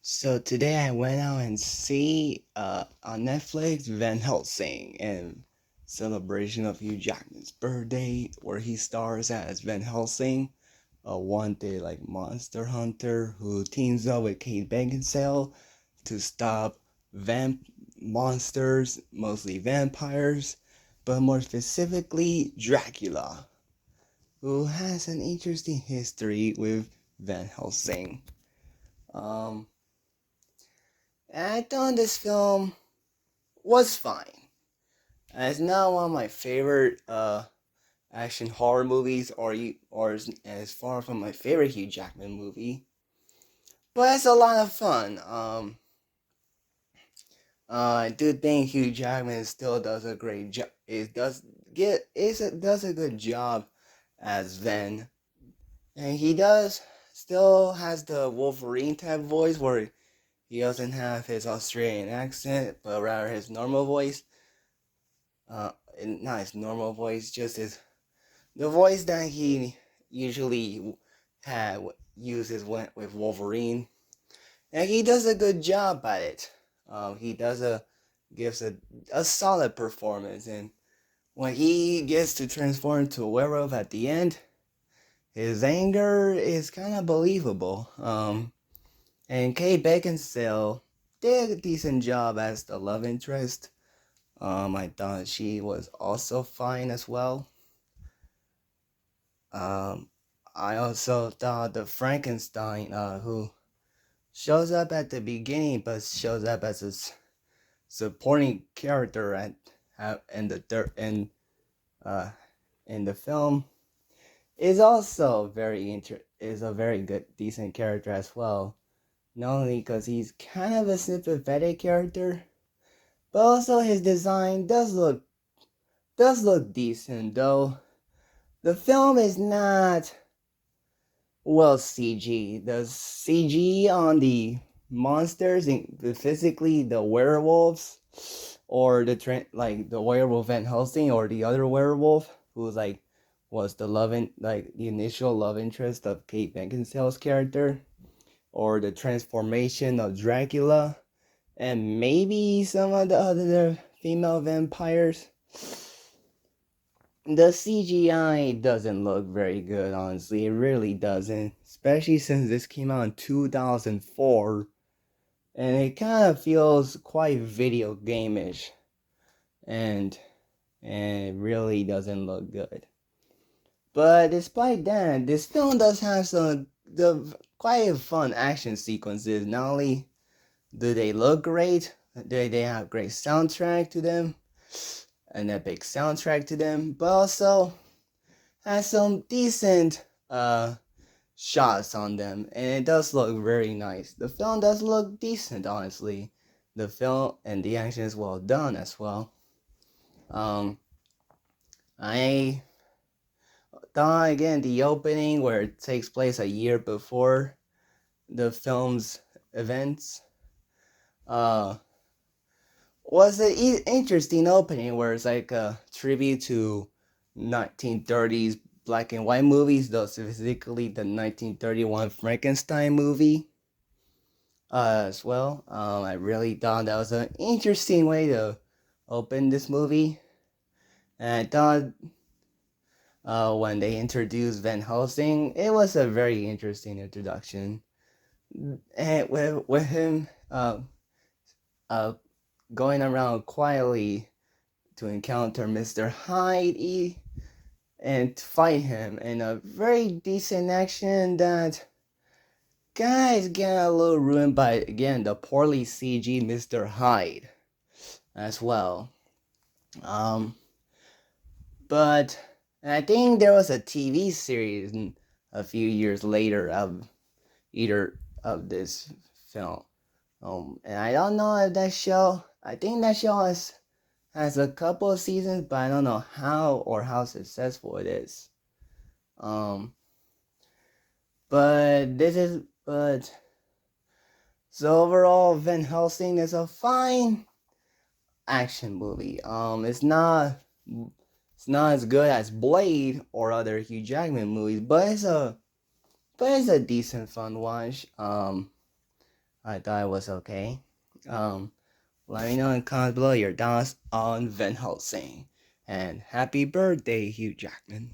So today I went out and see on Netflix Van Helsing in celebration of Hugh Jackman's birthday, where he stars as Van Helsing, a wanted monster hunter who teams up with Kate Beckinsale to stop vamp monsters, mostly vampires, but more specifically Dracula, who has an interesting history with Van Helsing. Um, I thought this film was fine. It's not one of my favorite action horror movies, or as far from my favorite Hugh Jackman movie, but it's a lot of fun. I do think Hugh Jackman still does a great job. Does a good job as Ven, and he does still has the Wolverine type voice where he doesn't have his Australian accent, but rather his normal voice. Uh, Not his normal voice, just his the voice that he usually had uses with Wolverine, and he does a good job at it. He does a gives a solid performance, and when he gets to transform into a werewolf at the end, his anger is kind of believable. And Kate Beckinsale did a decent job as the love interest. I thought she was also fine as well. Um, I also thought the Frankenstein, who shows up at the beginning but shows up as a supporting character in the uh in the film, is also is a very good decent character as well. Not only because he's kind of a sympathetic character, but also his design does look decent, though the film is not well CG. The CG on the monsters, physically the werewolves, or like the werewolf Van Helsing, or the other werewolf who's was the initial love interest of Kate Beckinsale's character, or the transformation of Dracula, and maybe some of the other female vampires. The CGI doesn't look very good, honestly. It really doesn't. Especially since this came out in 2004. And it kind of feels quite video game-ish. And, and it really doesn't look good. But despite that, this film does have quite fun action sequences. Not only do they look great, they have great soundtrack to them, an epic soundtrack to them, but also has some decent shots on them, and it does look very nice. The film does look decent, honestly. The film and the action is well done as well. Um, I thought again the opening where it takes place a year before the film's events uh was an interesting opening where it's like a tribute to 1930s black and white movies, though specifically the 1931 Frankenstein movie as well. I really thought that was an interesting way to open this movie. And I thought when they introduced Van Helsing, it was a very interesting introduction. And with him uh, going around quietly to encounter Mr. Hyde and fight him in a very decent action that guys get a little ruined by again the poorly CG Mr. Hyde as well. Um, but I think there was a TV series a few years later of either of this film. And I don't know if that show. I think that show has a couple of seasons, but I don't know how successful it is. Um, but so overall, Van Helsing is a fine action movie. It's not as good as Blade or other Hugh Jackman movies, but it's a decent fun watch. I thought it was okay. Um, Let me know in the comments below your thoughts on Van Helsing. And happy birthday, Hugh Jackman.